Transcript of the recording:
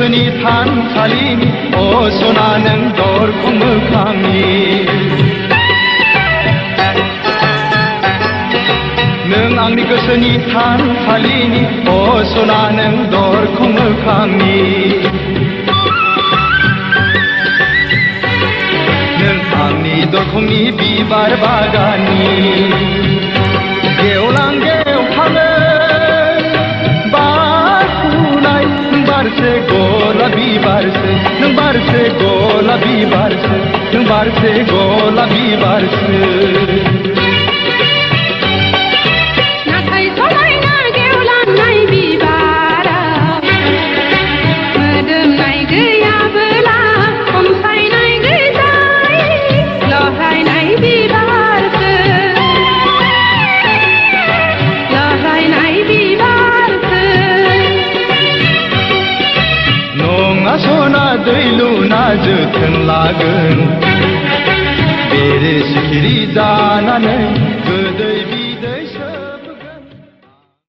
गोसोनि थानसालिनि अ सना नों दरखं मोखांनि नों आंनि गोसोनि थानसालिनि अ सना नों दरखं मोखांनि नों आंनि दरखंनि बिबार बागाननि गेवलां गेवथाङो बारफुनाय बारसे गलाबी बारसे नों बारसे गलाबी बारसे नों बारसे गलाबी बारसे सना दैलुना जोथोन लागोन बेरे सिखिरि जानानै